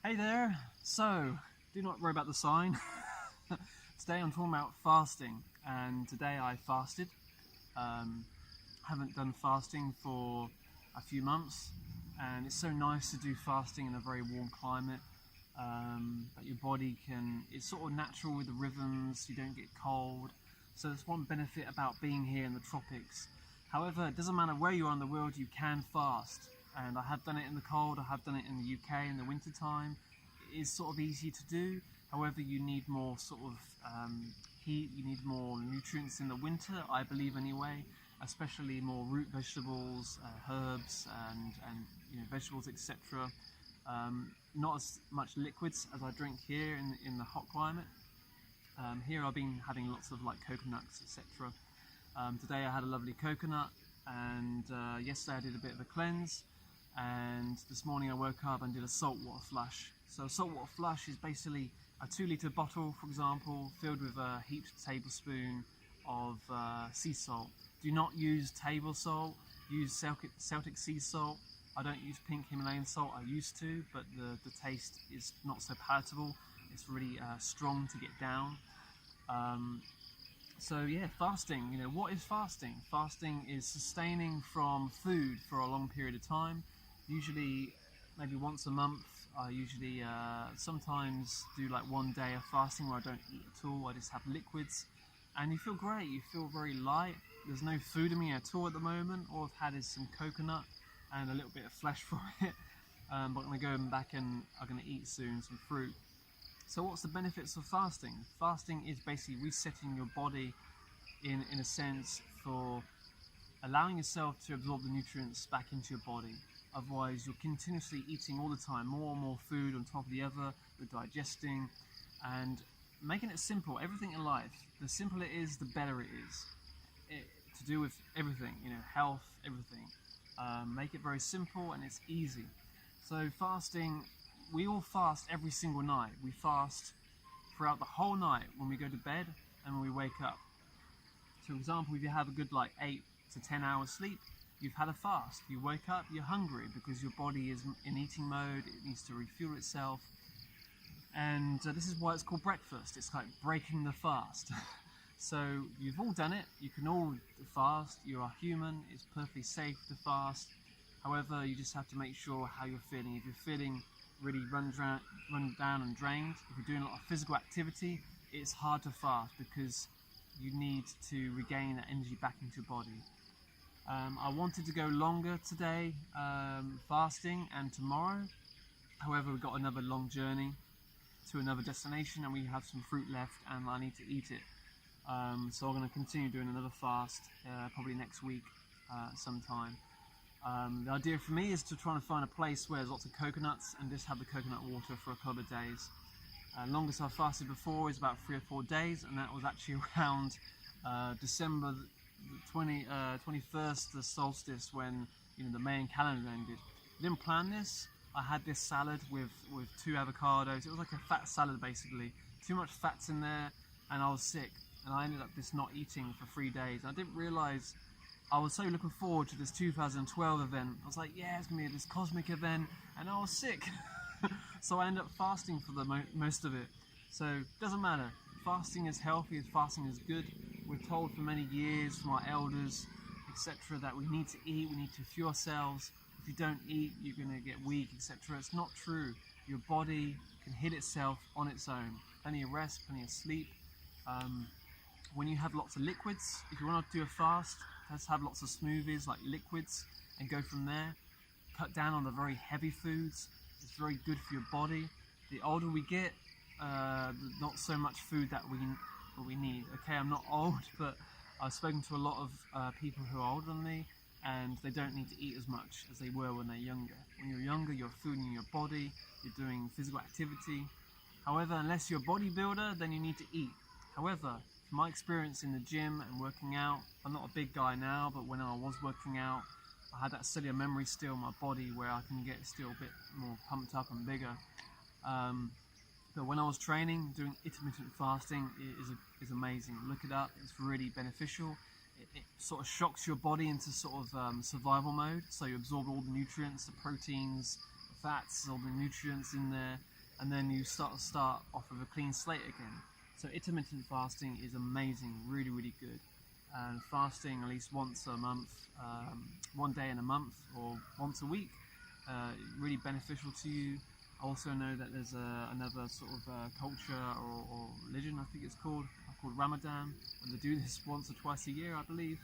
Hey there! So, do not worry about the sign. Today I'm talking about fasting, and today I fasted. Haven't done fasting for a few months, and it's so nice to do fasting in a very warm climate. That your body it's sort of natural with the rhythms, you don't get cold. So that's one benefit about being here in the tropics. However, it doesn't matter where you are in the world, you can fast. And I have done it in the cold, I have done it in the UK in the winter time. It is sort of easy to do. However, you need more sort of heat, you need more nutrients in the winter, I believe anyway, especially more root vegetables, herbs and vegetables, etc. Not as much liquids as I drink here in the hot climate. Here I've been having lots of like coconuts, etc. Today I had a lovely coconut, and yesterday I did a bit of a cleanse, and this morning I woke up and did a saltwater flush. So a saltwater flush is basically a 2-litre bottle, for example, filled with a heaped tablespoon of sea salt. Do not use table salt, use Celtic sea salt. I don't use pink Himalayan salt, I used to, but the taste is not so palatable. It's really strong to get down. So yeah, fasting, what is fasting? Fasting is sustaining from food for a long period of time, usually maybe once a month. I usually sometimes do like one day of fasting where I don't eat at all, I just have liquids, and you feel great, you feel very light. There's no food in me at all at the moment. All I've had is some coconut and a little bit of flesh for it, but I'm going to go back and I'm going to eat soon some fruit. So what's the benefits of fasting? Fasting is basically resetting your body in a sense for allowing yourself to absorb the nutrients back into your body. Otherwise you're continuously eating all the time, more and more food on top of the other, you're digesting, and making it simple. Everything in life, the simpler it is, the better it is. To do with everything, health, everything. Make it very simple and it's easy. So fasting, we all fast every single night. We fast throughout the whole night when we go to bed and when we wake up. So for example, if you have a good 8 to 10 hours sleep, you've had a fast. You wake up, you're hungry because your body is in eating mode, it needs to refuel itself. And this is why it's called breakfast. It's like breaking the fast. So you've all done it, you can all fast, you are human, it's perfectly safe to fast. However, you just have to make sure how you're feeling. If you're feeling really run down and drained, if you're doing a lot of physical activity, it's hard to fast because you need to regain that energy back into your body. I wanted to go longer today, fasting, and tomorrow. However, we've got another long journey to another destination and we have some fruit left and I need to eat it. So I'm going to continue doing another fast, probably next week sometime. The idea for me is to try and find a place where there's lots of coconuts and just have the coconut water for a couple of days. Longest I've fasted before is about 3 or 4 days, and that was actually around December 21st, the solstice, when the Mayan calendar ended. I didn't plan this. I had this salad with 2 avocados. It was like a fat salad basically. Too much fats in there, and I was sick. And I ended up just not eating for 3 days. I didn't realise I was so looking forward to this 2012 event. I was like, yeah, it's going to be this cosmic event, and I was sick. So I ended up fasting for the most of it. So it doesn't matter. Fasting is healthy, fasting is good. We're told for many years from our elders, etc., that we need to eat, we need to fuel ourselves. If you don't eat, you're going to get weak, etc. It's not true. Your body can heal itself on its own. Plenty of rest, plenty of sleep. When you have lots of liquids, if you want to do a fast, let's have lots of smoothies like liquids and go from there. Cut down on the very heavy foods. It's very good for your body. The older we get, not so much food that we need. Okay, I'm not old, but I've spoken to a lot of people who are older than me, and they don't need to eat as much as they were when they're younger. When you're younger, you're fooding your body, you're doing physical activity. However, unless you're a bodybuilder, then you need to eat. However, from my experience in the gym and working out, I'm not a big guy now, but when I was working out, I had that cellular memory still in my body where I can get still a bit more pumped up and bigger. But when I was training, doing intermittent fasting is amazing. Look it up, it's really beneficial. It sort of shocks your body into sort of survival mode, so you absorb all the nutrients, the proteins, the fats, all the nutrients in there, and then you start off with a clean slate again. So intermittent fasting is amazing, really, really good. And fasting at least once a month, 1 day in a month or once a week, really beneficial to you. I also know that there's another sort of culture or religion, I think it's called Ramadan, and they do this once or twice a year, I believe,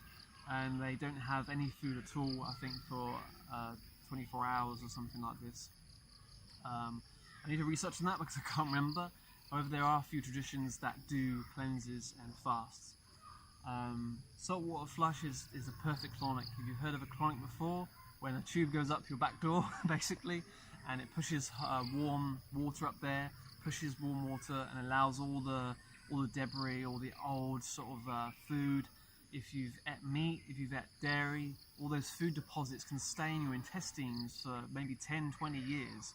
and they don't have any food at all, I think, for 24 hours or something like this. I need to research on that because I can't remember. However, there are a few traditions that do cleanses and fasts. Saltwater flush is a perfect colonic. Have you heard of a colonic before? When a tube goes up your back door, basically, and it pushes warm water up there, pushes warm water, and allows all the debris, all the old sort of food. If you've ate meat, if you've ate dairy, all those food deposits can stay in your intestines for maybe 10, 20 years.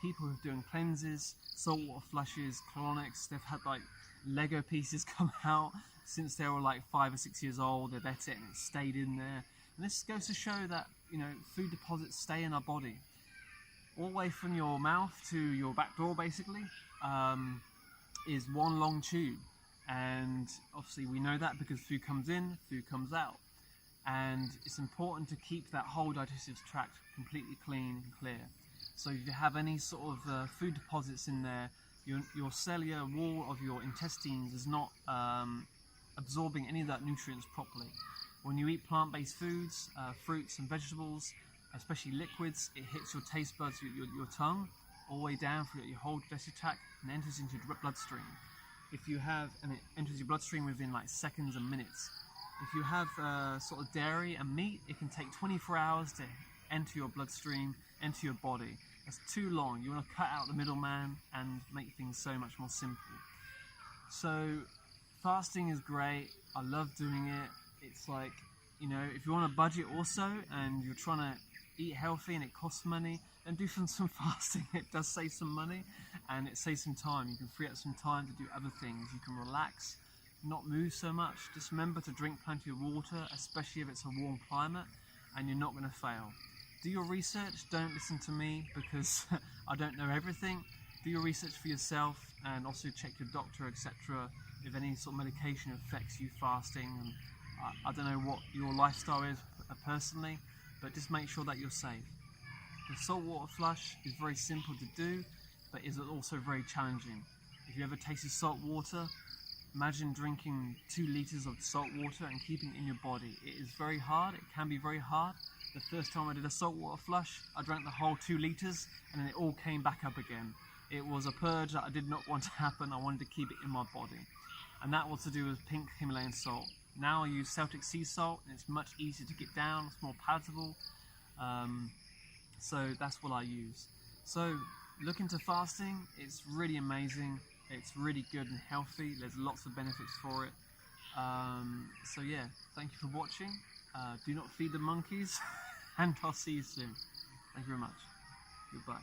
People who are doing cleanses, saltwater flushes, colonics, they've had like Lego pieces come out since they were like 5 or 6 years old. They've ate it and it stayed in there. And this goes to show that, you know, food deposits stay in our body. All the way from your mouth to your back door, basically, is one long tube. And obviously we know that because food comes in, food comes out. And it's important to keep that whole digestive tract completely clean and clear. So if you have any sort of food deposits in there, your cellular wall of your intestines is not absorbing any of that nutrients properly. When you eat plant-based foods, fruits and vegetables, especially liquids, it hits your taste buds, your tongue, all the way down through your whole digestive tract and enters into your bloodstream. If you have, and it enters your bloodstream within like seconds and minutes. If you have sort of dairy and meat, it can take 24 hours to enter your bloodstream, enter your body. That's too long. You want to cut out the middleman and make things so much more simple. So fasting is great. I love doing it. It's like, you know, if you want to budget also and you're trying to eat healthy and it costs money, then do some fasting. It does save some money and it saves some time. You can free up some time to do other things. You can relax, not move so much. Just remember to drink plenty of water, especially if it's a warm climate, and you're not going to fail. Do your research. Don't listen to me because I don't know everything. Do your research for yourself and also check your doctor, etc. if any sort of medication affects you fasting. And I don't know what your lifestyle is personally, but just make sure that you're safe. The saltwater flush is very simple to do, but is also very challenging. If you ever tasted salt water, imagine drinking 2 liters of salt water and keeping it in your body. It is very hard. It can be very hard. The first time I did a saltwater flush, I drank the whole 2 liters and then it all came back up again. It was a purge that I did not want to happen. I wanted to keep it in my body. And that was to do with pink Himalayan salt. Now I use Celtic sea salt and it's much easier to get down, it's more palatable. So that's what I use. So look into fasting, it's really amazing. It's really good and healthy. There's lots of benefits for it. So yeah, thank you for watching. Do not feed the monkeys and I'll see you soon. Thank you very much. Goodbye.